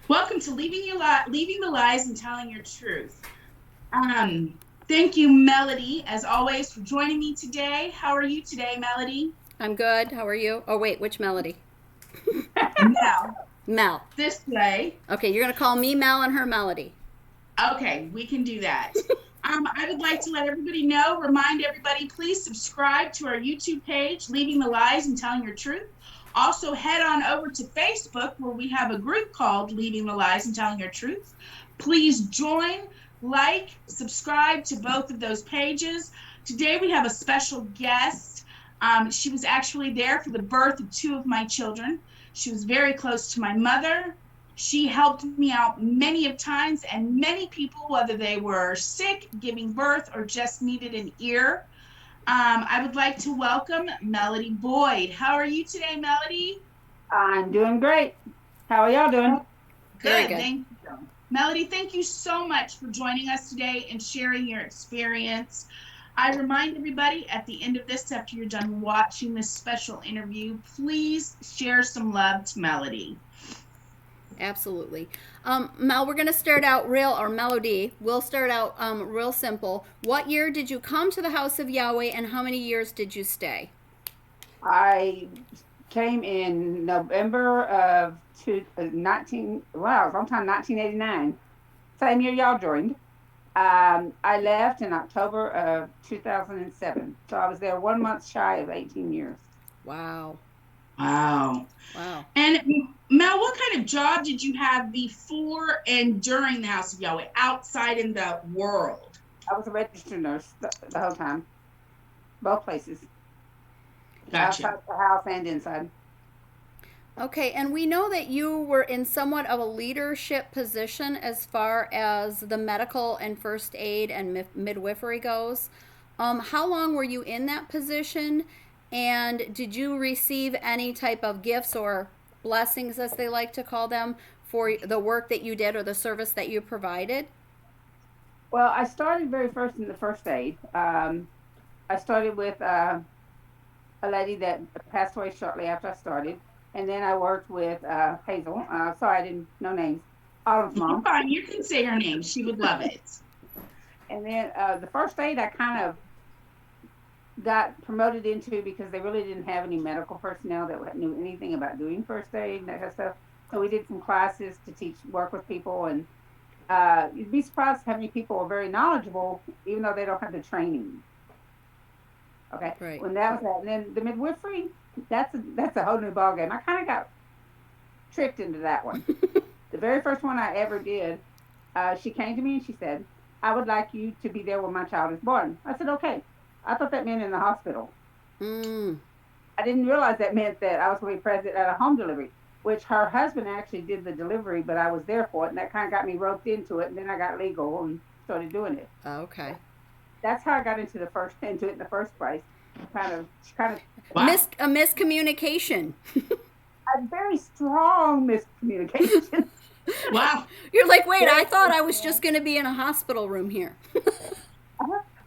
Welcome to Leaving the Lies and Telling Your Truth. Thank you, Melody, as always, for joining me today. How are you today, Melody? I'm good. How are you? Oh, wait, which Melody? Mel, Mel. this way. Okay, you're going to call me Mel and her Melody. Okay, we can do that. I would like to let everybody know, remind everybody, please subscribe to our YouTube page, Leaving the Lies and Telling Your Truth. Also, head on over to Facebook, where we have a group called Leaving the Lies and Telling Your Truth. Please join, like, subscribe to both of those pages. Today, we have a special guest. She was actually there for the birth of two of my children. She was very close to my mother. She helped me out many of times, and many people, whether they were sick, giving birth, or just needed an ear. I would like to welcome Melody Boyd. How are you today, Melody? I'm doing great. How are y'all doing? Very Good, good. thank you. Melody, thank you so much for joining us today and sharing your experience. I remind everybody at the end of this, after you're done watching this special interview, please share some love to Melody. Absolutely. Mel, we're going to start out or Melody, we'll start out real simple. What year did you come to the house of Yahweh and how many years did you stay? I came in November of 19, wow, sometime 1989. Same year y'all joined. I left in October of 2007. So I was there 1 month shy of 18 years. Wow. Wow. Wow. And Mel, what kind of job did you have before and during the House of Yahweh, outside in the world? I was a registered nurse the whole time, both places, Gotcha. outside the house and inside. Okay, and we know that you were in somewhat of a leadership position as far as the medical and first aid and midwifery goes. How long were you in that position? And did you receive any type of gifts or blessings, as they like to call them, for the work that you did or the service that you provided? Well, I started very first in the first aid. I started with a lady that passed away shortly after I started. And then I worked with Hazel. Sorry, I didn't know names. Autumn's You're mom. fine. You can say her name. She would love it. And then the first aid I kind of got promoted into because they really didn't have any medical personnel that knew anything about doing first aid and that kind of stuff. So we did some classes to teach, work with people, and you'd be surprised how many people are very knowledgeable, even though they don't have the training. Okay, Right. when that was that, and then the midwifery, that's a whole new ballgame. I kind of got tricked into that one. The very first one I ever did, she came to me and she said, "I would like you to be there when my child is born." I said, "Okay." I thought that meant in the hospital. Mm. I didn't realize that meant that I was going to be present at a home delivery, which her husband actually did the delivery, but I was there for it, and that kind of got me roped into it. And then I got legal and started doing it. Okay. That's how I got into it in the first place. Kind of Wow. A miscommunication. a very strong miscommunication. Wow. You're like, wait, I Very thought I was strong. just going to be in a hospital room here.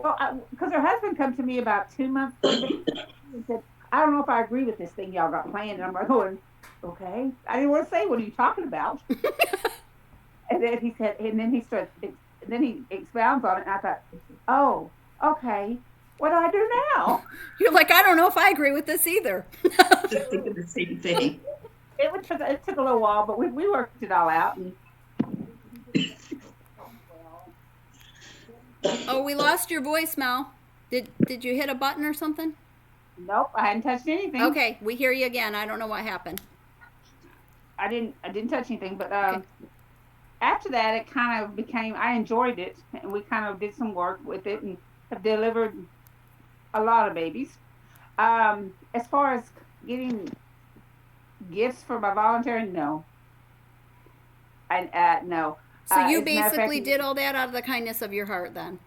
Well, because her husband come to me about 2 months and said, "I don't know if I agree with this thing y'all got planned." And I'm like, going, "Okay." I didn't want to say, "What are you talking about?" And then he said, and then he started, and then he expounds on it. And I thought, "Oh, okay. What do I do now?" You're like, I don't know if I agree with this either. Just thinking the same thing. It took a little while, but we worked it all out. And well, Oh, we lost your voicemail. Did you hit a button or something? nope, I hadn't touched anything. Okay, we hear you again. I don't know what happened. I didn't touch anything, but Okay. after that, it kind of became. I enjoyed it, and we kind of did some work with it, and have delivered a lot of babies. As far as getting gifts for my volunteering, no, I no. So you As a matter of fact, basically did all that out of the kindness of your heart then.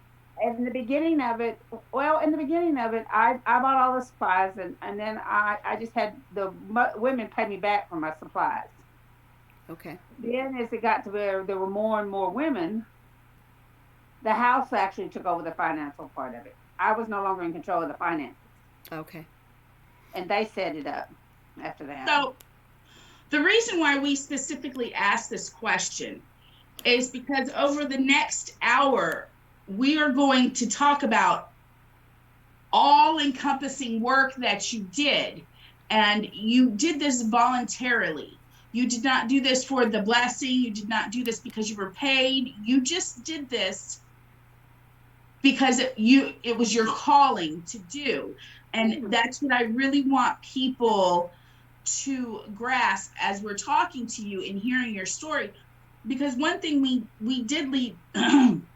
in the beginning of it, in the beginning of it, I bought all the supplies, and then I just had the women pay me back for my supplies. Okay. Then, as it got to where there were more and more women, the house actually took over the financial part of it. I was no longer in control of the finances, Okay. and they set it up after that. So The reason why we specifically asked this question is because over the next hour, we are going to talk about all encompassing work that you did. And you did this voluntarily. You did not do this for the blessing. You did not do this because you were paid. You just did this because it was your calling to do. And that's what I really want people to grasp as we're talking to you and hearing your story. Because one thing we did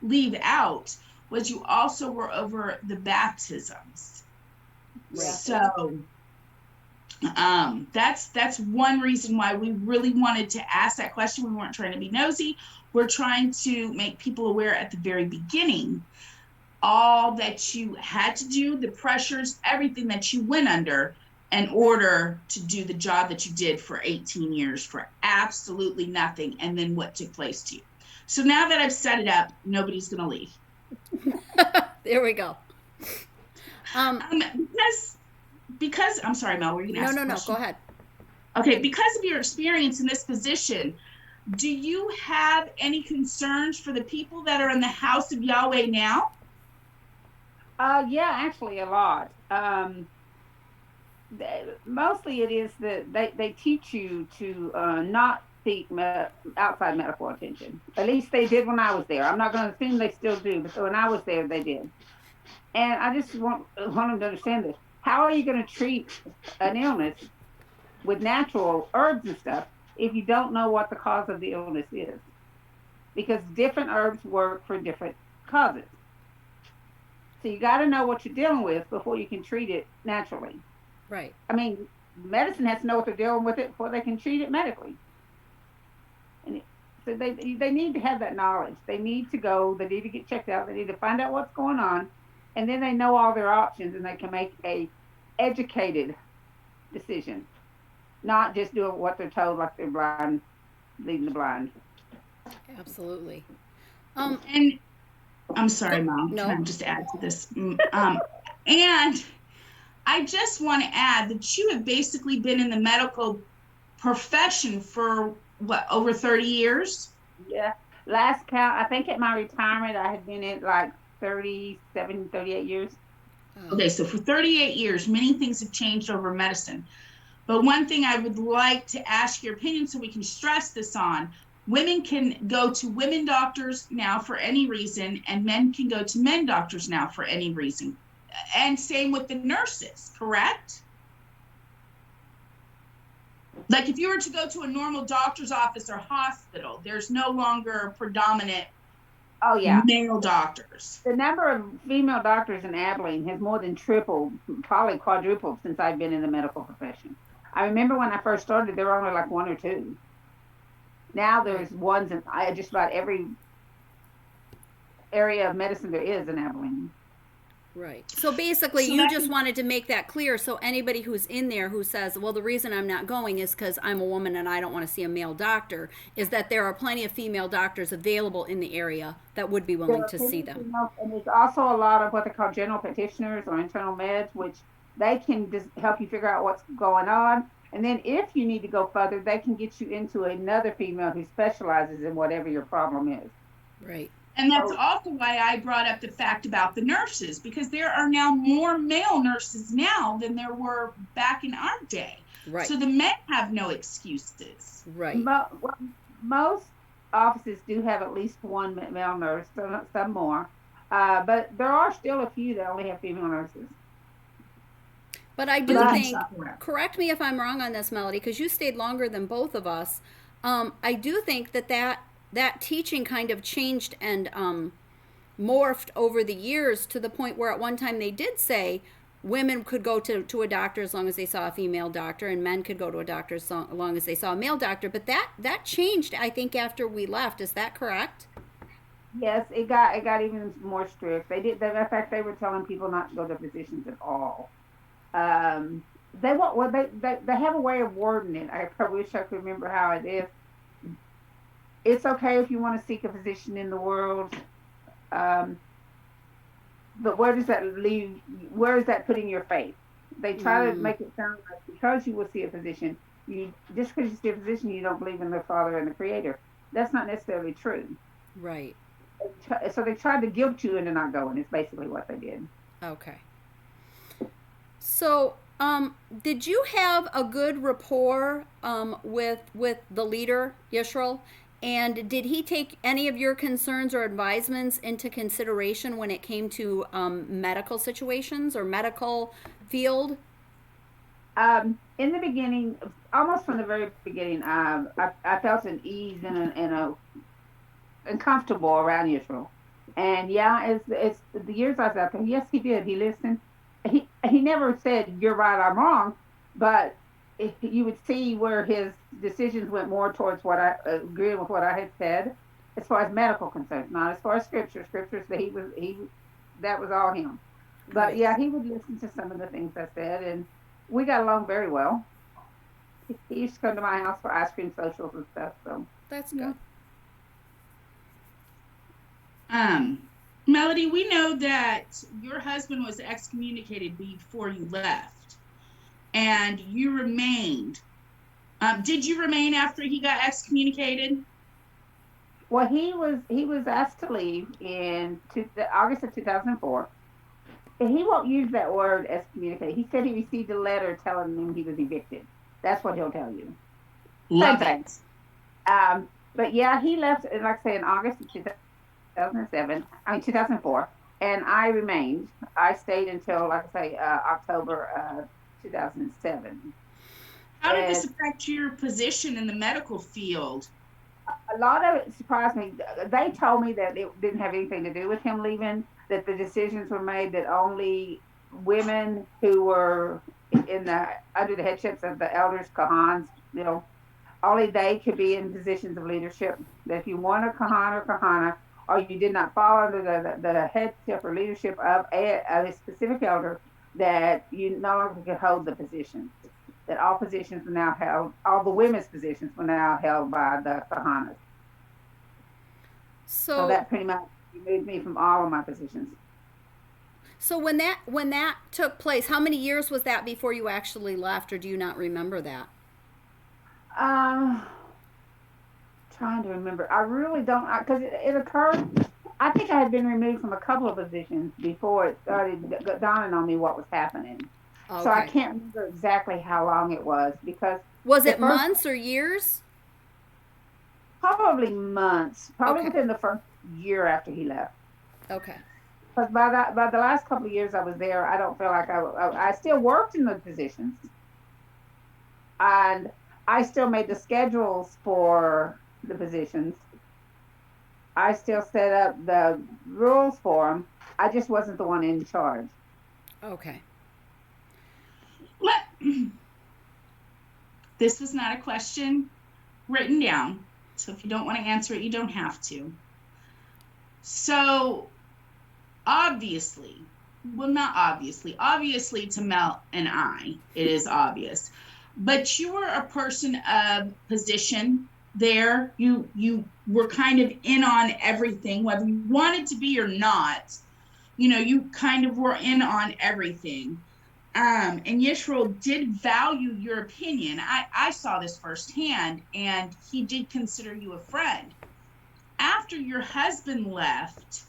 leave out was you also were over the baptisms. Yeah. So that's one reason why we really wanted to ask that question. We weren't trying to be nosy. We're trying to make people aware at the very beginning all that you had to do, the pressures, everything that you went under in order to do the job that you did for 18 years for absolutely nothing, and then what took place to you. So now that I've set it up, nobody's going to leave. There we go. Because I'm sorry, Mel, were you going to ask a question? Go ahead. Okay, because of your experience in this position, do you have any concerns for the people that are in the house of Yahweh now? Yeah, actually a lot. Mostly it is that they teach you to not seek outside medical attention. At least they did when I was there. I'm not going to assume they still do, but when I was there, they did. And I just want them to understand this. How are you going to treat an illness with natural herbs and stuff if you don't know what the cause of the illness is? Because different herbs work for different causes. So you got to know what you're dealing with before you can treat it naturally. Right. I mean, medicine has to know what they're dealing with it before they can treat it medically. And so they need to have that knowledge. They need to go. They need to get checked out. They need to find out what's going on, and then they know all their options, and they can make a educated decision, not just doing what they're told like they're blind, leading the blind. Absolutely. And I'm sorry, Mom. No. Can I just add to this? And I just want to add that you have basically been in the medical profession for what, over 30 years? Yeah. Last count, I think at my retirement, I had been in like 37, 38 years. Okay, so for 38 years, many things have changed over medicine. But one thing I would like to ask your opinion so we can stress this on. Women can go to women doctors now for any reason, and men can go to men doctors now for any reason. And same with the nurses, correct? Like if you were to go to a normal doctor's office or hospital, there's no longer predominant male doctors. The number of female doctors in Abilene has more than tripled, probably quadrupled since I've been in the medical profession. I remember when I first started, there were only like one or two. Now there's ones in just about every area of medicine there is in Abilene. Right. So basically, you just wanted to make that clear so anybody who's in there who says, well, the reason I'm not going is because I'm a woman and I don't want to see a male doctor, is that there are plenty of female doctors available in the area that would be willing to see them. And there's also a lot of what they call general practitioners or internal meds, which they can just help you figure out what's going on. And then if you need to go further, they can get you into another female who specializes in whatever your problem is. Right. And that's also why I brought up the fact about the nurses, because there are now more male nurses now than there were back in our day. Right. So the men have no excuses. Right. Most offices do have at least one male nurse, some more. But there are still a few that only have female nurses. But I do think, correct me if I'm wrong on this, Melody, because you stayed longer than both of us. I do think that teaching kind of changed and morphed over the years to the point where at one time they did say women could go to a doctor as long as they saw a female doctor, and men could go to a doctor as long as they saw a male doctor. But that changed, I think, after we left. Is that correct? Yes, it got even more strict. They did. In fact, they were telling people not to go to physicians at all. They have a way of wording it. I wish I could remember how it is. It's okay if you want to seek a physician in the world, but where does that leave? Where is that putting your faith? They try to make it sound like because you will see a physician, You just because you see a physician, you don't believe in the Father and the Creator. That's not necessarily true. Right. So they tried to guilt you into not going. Is basically what they did. Okay. So, did you have a good rapport with the leader, Yisrael? And did he take any of your concerns or advisements into consideration when it came to medical situations or medical field? In the beginning, almost from the very beginning, I felt an ease and comfortable around Israel. And yeah, it's the years I was out there. Yes, he did. He listened. He never said you're right, I'm wrong, but you would see where his decisions went more towards what I agreeing with what I had said, as far as medical concerns, not as far as scripture. Scriptures that he that was all him. But Right. yeah, he would listen to some of the things I said, and we got along very well. He used to come to my house for ice cream socials and stuff. So That's yeah. good. Um, Melody, we know that your husband was excommunicated before you left, and you remained. Did you remain after he got excommunicated? Well, he was asked to leave in August of 2004. And he won't use that word excommunicate. He said he received a letter telling him he was evicted. That's what he'll tell you. Same Love thing. it. But yeah, he left, like I say, in August of 2007. I mean 2004, and I remained. I stayed until, like I say, October 2007. How did this And affect your position in the medical field? a lot of it surprised me. They told me that it didn't have anything to do with him leaving. That the decisions were made that only women who were in the under the headships of the elders, kahans, only they could be in positions of leadership. That if you weren't a kahan or kahana, or you did not fall under the headship or leadership of a specific elder, that you no longer could hold the position. That all positions were now held, all the women's positions were now held by the kahanas. So So, that pretty much removed me from all of my positions. so when that took place, how many years was that before you actually left, or do you not remember that? Um, Trying to remember. I really don't, because it occurred. I think I had been removed from a couple of positions before it started dawning on me what was happening. So I Okay. can't remember exactly how long it was because Was the it first, months or years? probably months, probably Okay. within the first year after he left. Okay. Because by the last couple of years I was there, I don't feel like I still worked in the positions, and I still made the schedules for the positions. I still set up the rules for them. I just wasn't the one in charge. Okay. Let, this was not a question written down. So if you don't want to answer it, you don't have to. So obviously, well, not obviously, obviously to Mel and I, it is obvious, but you were a person of position there. You were kind of in on everything, whether you wanted to be or not. You kind of were in on everything. And Yisrael did value your opinion. I saw this firsthand, and he did consider you a friend. After your husband left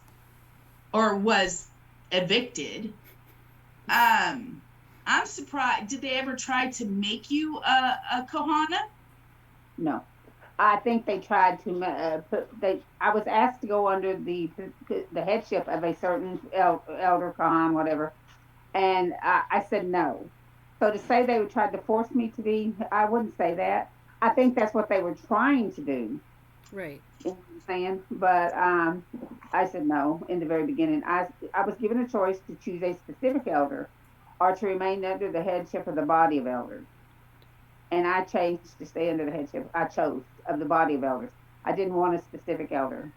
or was evicted, I'm surprised. Did they ever try to make you a Kohana? No, I think they tried to put. I was asked to go under the headship of a certain elder Kahan, whatever, and I said no. So to say they would try to force me to be, I wouldn't say that. I think that's what they were trying to do. Right. You know what I'm saying? But I said no in the very beginning. I was given a choice to choose a specific elder or to remain under the headship of the body of elders. And I changed to stay under the headship. I chose of the body of elders. I didn't want a specific elder.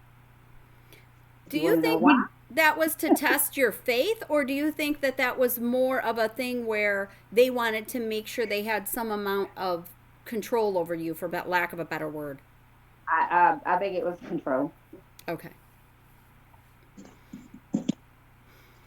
Do You you want to know think why? that was to test your faith, or do you think that that was more of a thing where they wanted to make sure they had some amount of control over you, for lack of a better word? I think it was control. Okay.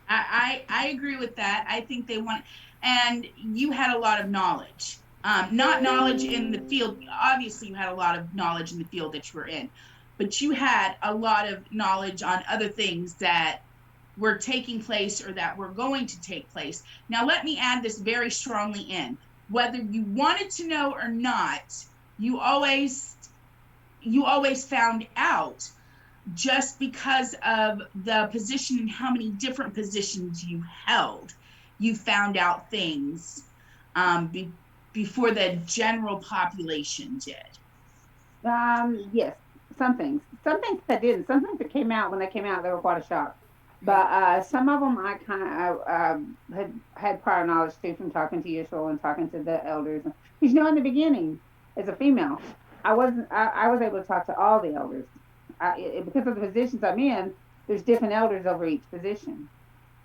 I agree with that. I think they want, and you had a lot of knowledge. Not knowledge in the field. Obviously, you had a lot of knowledge in the field that you were in, but you had a lot of knowledge on other things that were taking place or that were going to take place. Now, let me add this very strongly in. Whether you wanted to know or not, you always found out just because of the position and how many different positions you held. You found out things before the general population did. Yes, some things. Some things I didn't. Some things that came out when they came out, they were quite a shock. But some of them I kind of had prior knowledge too from talking to Yeshua and talking to the elders. Because in the beginning, as a female, I was able to talk to all the elders. Because of the positions I'm in, there's different elders over each position.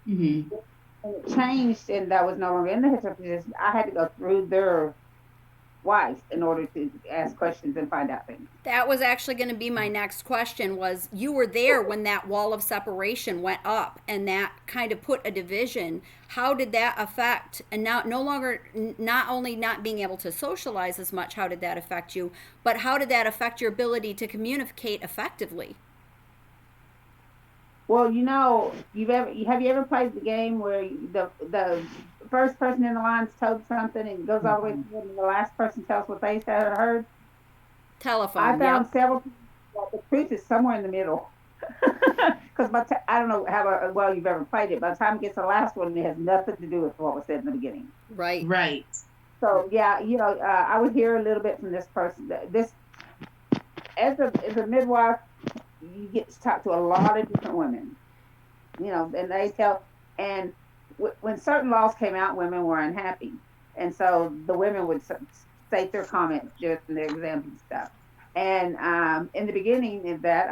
Mm-hmm. And it changed, and that was no longer in the head position. I had to go through their wives in order to ask questions and find out things. That was actually going to be my next question. Was you were there when that wall of separation went up and that kind of put a division? How did that affect, and now no longer, not only not being able to socialize as much, how did that affect you, but how did that affect your ability to communicate effectively? Well, have you ever played the game where the first person in the line's told something and it goes all the way through and the last person tells what they said or heard? Telephone. I found Yep. several people that the truth is somewhere in the middle. Because I don't know how well you've ever played it. By the time it gets to the last one, it has nothing to do with what was said in the beginning. Right. Right. So yeah, I would hear a little bit from this person. This as a midwife, you get to talk to a lot of different women. And they tell, and when certain laws came out, women were unhappy, and so the women would state their comments during the exams and stuff. And in the beginning of that,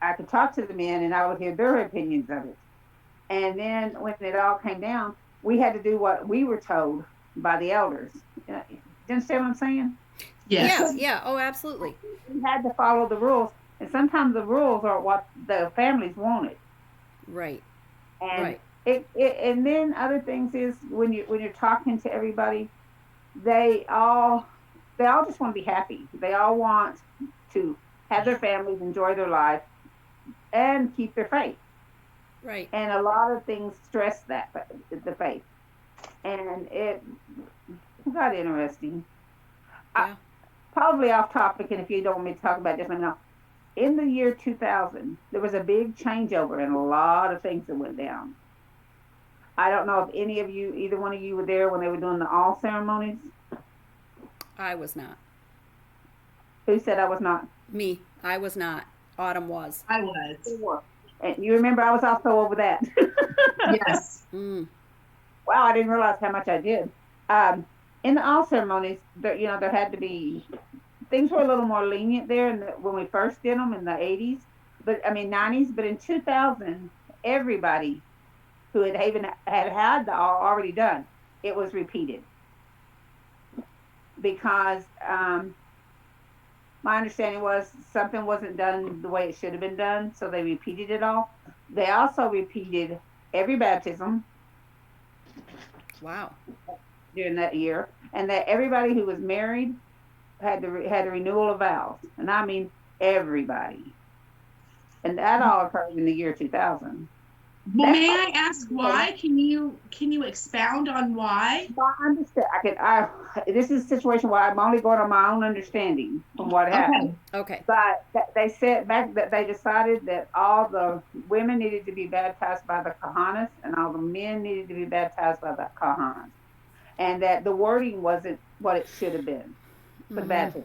I could talk to the men, and I would hear their opinions of it. And then when it all came down, we had to do what we were told by the elders. Do you understand what I'm saying? Yes. Yeah. Oh, absolutely. We had to follow the rules, and sometimes the rules are what the families wanted. Right. And Right. and then other things is when you're talking to everybody, they all just want to be happy. They all want to have their families, enjoy their life, and keep their faith. Right. And a lot of things stress that the faith, and it got interesting. Yeah. Probably off topic, and if you don't want me to talk about it, just let me know. In the year 2000, there was a big changeover and a lot of things that went down. I don't know if any of you, either one of you, were there when they were doing the all ceremonies. I was not. Who said I was not? Me. I was not. Autumn was. I was. And you remember I was also over that. Yes. Mm. Wow, I didn't realize how much I did. In the all ceremonies, there had to be things were a little more lenient there when we first did them in the 80s, but I mean 90s. But in 2000, everybody who had the all already done, it was repeated because my understanding was something wasn't done the way it should have been done, so they repeated it all. They also repeated every baptism. Wow. During that year, and that everybody who was married had a renewal of vows, and I mean everybody, and that all occurred in the year 2000. Well, may I ask why? Can you expound on why? I understand. This is a situation where I'm only going on my own understanding from what happened. Okay. But they said back that they decided that all the women needed to be baptized by the kahanas, and all the men needed to be baptized by the kahanas, and that the wording wasn't what it should have been for the baptism.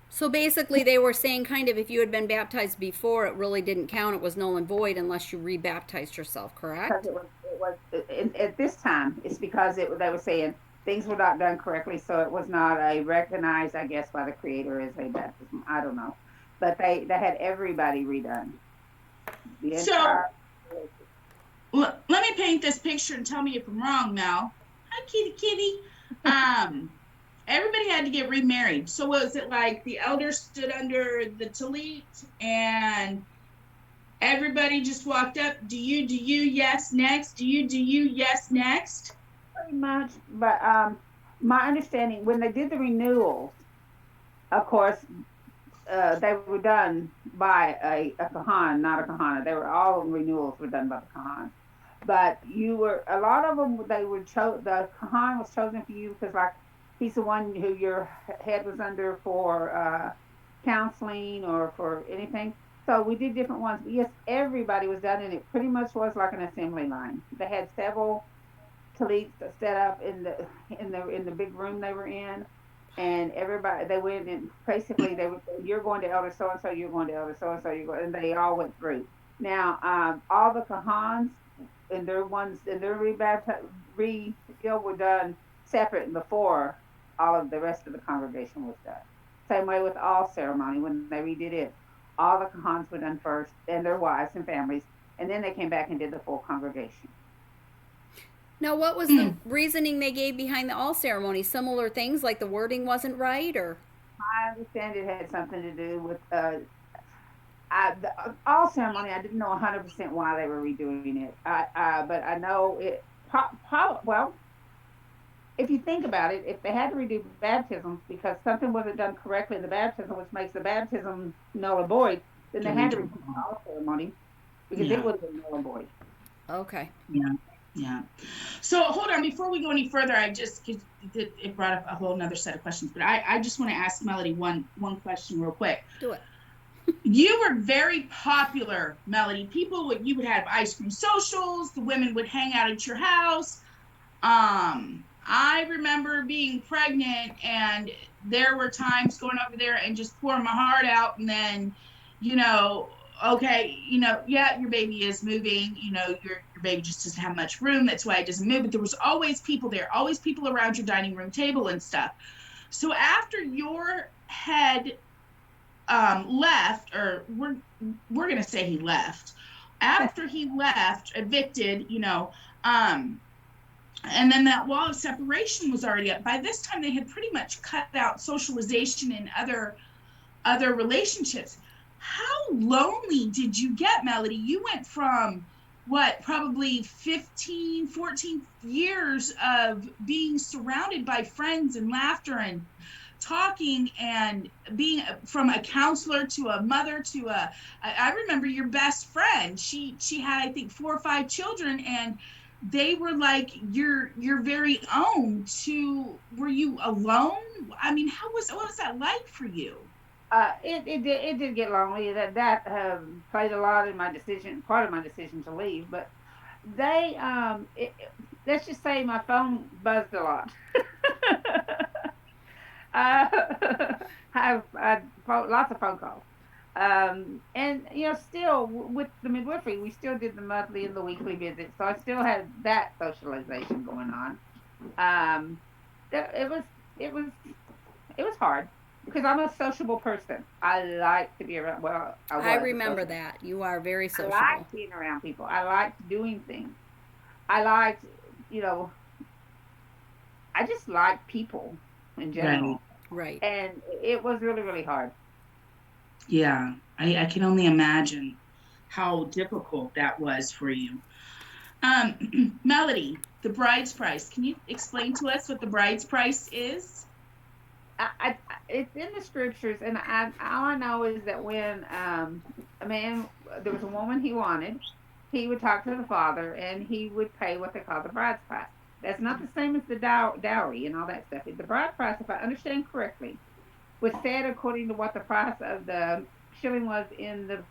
So basically, they were saying kind of if you had been baptized before, it really didn't count. It was null and void unless you rebaptized yourself, correct? Because it was at this time, it's because they were saying things were not done correctly, so it was not a recognized, I guess, by the Creator as a baptism. I don't know, but they had everybody redone. Let me paint this picture and tell me if I'm wrong, Mel. Hi, kitty. Everybody had to get remarried. So was it like the elders stood under the tallit and everybody just walked up? Do you, yes, next? Do you, yes, next? Pretty much, but my understanding, when they did the renewals, of course, they were done by a kahan, not a kahana. They were all renewals were done by the kahan. But you were a lot of them. They were the kahan was chosen for you because like he's the one who your head was under for counseling or for anything. So we did different ones. But yes, everybody was done, and it pretty much was like an assembly line. They had several talits set up in the big room they were in, and everybody they went and basically they would say, "You're going to elder so and so, you're going to elder so and so, you're going," and they all went through. Now, all the kahans and their ones and their re were done separate before all of the rest of the congregation was done. Same way with all ceremony when they redid it. All the kahans were done first, and their wives and families, and then they came back and did the full congregation. Now, what was the reasoning they gave behind the all ceremony? Similar things like the wording wasn't right, or? I understand it had something to do with all ceremony. I didn't know 100% why they were redoing it. But I know it. Well, if you think about it, if they had to redo baptisms because something wasn't done correctly in the baptism, which makes the baptism null and void, then they had to redo the all ceremony because it Yeah. would have been null and void. Okay. Yeah. Yeah. So hold on, before we go any further, it brought up a whole nother set of questions, but I just want to ask Melody one question real quick. Do it. You were very popular, Melody. You would have ice cream socials. The women would hang out at your house. I remember being pregnant, and there were times going over there and just pouring my heart out, and then, okay, yeah, your baby is moving. Your baby just doesn't have much room. That's why it doesn't move. But there was always people there, always people around your dining room table and stuff. So after your head left, or we're gonna say he left. After he left, evicted, and then that wall of separation was already up. By this time, they had pretty much cut out socialization and other relationships. How lonely did you get, Melody? You went from probably 15, 14 years of being surrounded by friends and laughter and talking and being from a counselor to a mother to I remember your best friend. She had, I think, 4 or 5 children, and they were like your very own. Were you alone? I mean, what was that like for you? It did get lonely. That played a lot in my decision, part of my decision to leave. But they, let's just say my phone buzzed a lot. I lots of phone calls. And still with the midwifery, we still did the monthly and the weekly visits, so I still had that socialization going on. Um, it was it was it was hard because I'm a sociable person. I like to be around. Well, I remember that. You are very I sociable. like being around people. I liked doing things. I liked, you know, I just like people in general. Right. And it was really, really hard. Yeah, I can only imagine how difficult that was for you. Melody, the bride's price. Can you explain to us what the bride's price is? It's in the scriptures, and all I know is that when a man, there was a woman he wanted, he would talk to the father, and he would pay what they call the bride's price. That's not the same as the dowry and all that stuff. The bride price, if I understand correctly, was said according to what the price of the shilling was in the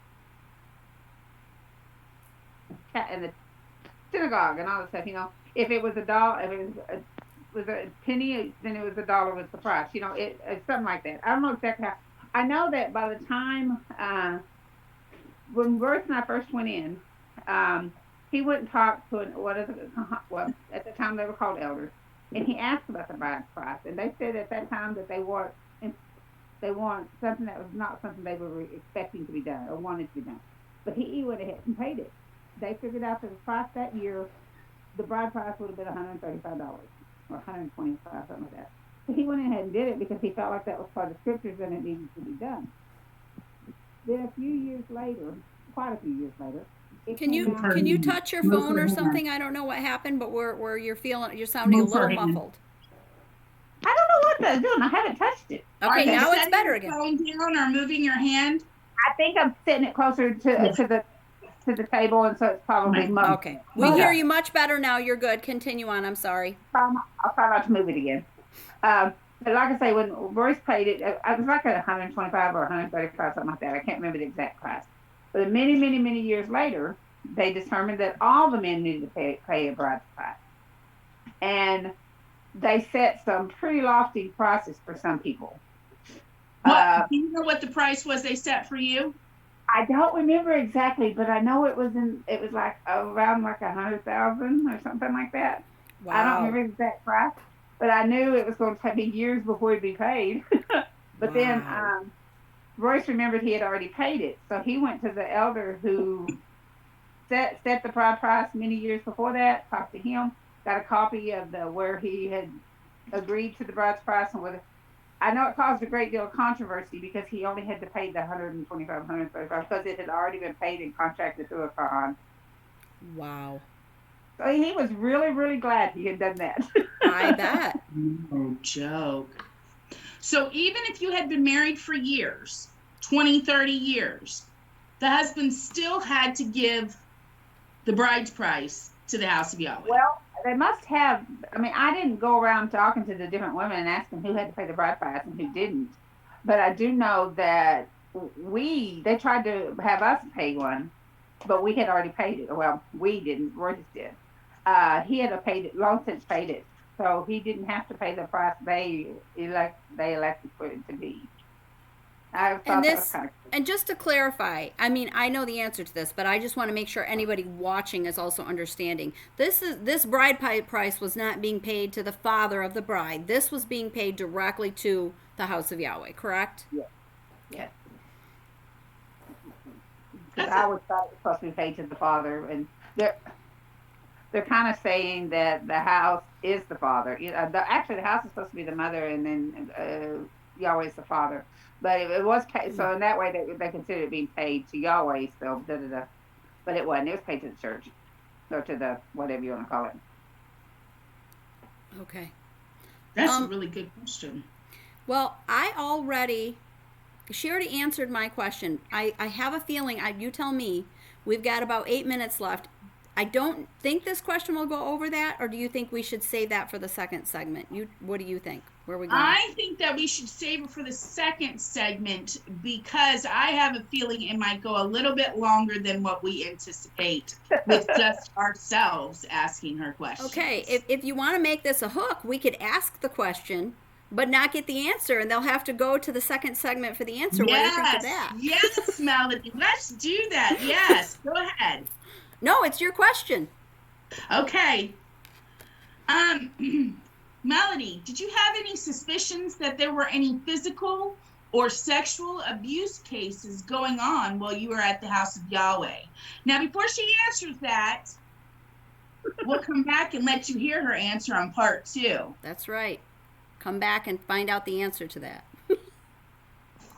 synagogue and all that stuff. If it was a dollar, if it was a penny, then it was $1 was the price. It's something like that. I don't know exactly how. I know that by the time when Ruth and I first went in, he went and talked to well, at the time they were called elders, and he asked about the bride's price, and they said at that time that they want something that was not something they were expecting to be done or wanted to be done. But he went ahead and paid it. They figured out that the price that year, the bride price would have been $135 or $125, something like that. So he went ahead and did it because he felt like that was part of the scriptures and it needed to be done. Then a few years later, quite a few years later, Can you touch your phone or something? I don't know what happened, but where you're sounding a little muffled. what I was doing. I haven't touched it. Okay, Are you now it's setting better your again. phone down or moving your hand? I think I'm sitting it closer to the table, and so it's probably mugged. Okay. We hear you much better now. You're good. Continue on. I'm sorry. I'll try not to move it again. But like I say, when Royce paid it, it was like 125 or 135, something like that. I can't remember the exact price. But many, many, many years later, they determined that all the men needed to pay a bride's price. And they set some pretty lofty prices for some people. Do you know what the price was they set for you? I don't remember exactly, but I know it was like around like 100,000 or something like that. Wow. I don't remember the exact price, but I knew it was going to take me years before it'd be paid. But then Royce remembered he had already paid it, so he went to the elder who set the bride price many years before that. Talked to him, got a copy of where he had agreed to the bride's price, and I know it caused a great deal of controversy because he only had to pay the 125, 135 because it had already been paid and contracted through a Quran. Wow. So he was really, really glad he had done that. I bet. No joke. So even if you had been married for years, 20, 30 years, the husband still had to give the bride's price to the house of Yahweh. Well, they must have. I mean, I didn't go around talking to the different women and asking who had to pay the bride price and who didn't. But I do know that they tried to have us pay one, but we had already paid it. Well, we didn't. Royce did. He had paid it, long since paid it, so he didn't have to pay the price they elected for it to be. I thought that was kind of cool. And just to clarify, I mean, I know the answer to this, but I just want to make sure anybody watching is also understanding. This bride price was not being paid to the father of the bride. This was being paid directly to the house of Yahweh, correct? Yes. Yes. Because I always thought it was supposed to be paid to the father, and they're kind of saying that the house is the father. Actually, the house is supposed to be the mother, and then Yahweh is the father. But it was paid, so in that way they consider it being paid to Yahweh. So but it wasn't. It was paid to the church, or to the whatever you want to call it. Okay. That's a really good question. Well, she already answered my question. I have a feeling. You tell me. We've got about 8 minutes left. I don't think this question will go over that, or do you think we should save that for the second segment? What do you think? Where are we going? I think that we should save it for the second segment because I have a feeling it might go a little bit longer than what we anticipate with just ourselves asking her questions. Okay, if you want to make this a hook, we could ask the question, but not get the answer, and they'll have to go to the second segment for the answer. Yes, what do you think of that? Yes, Melody, let's do that. Yes, go ahead. No, it's your question. Okay. Melody, did you have any suspicions that there were any physical or sexual abuse cases going on while you were at the house of Yahweh? Now, before she answers that, we'll come back and let you hear her answer on part 2. That's right. Come back and find out the answer to that.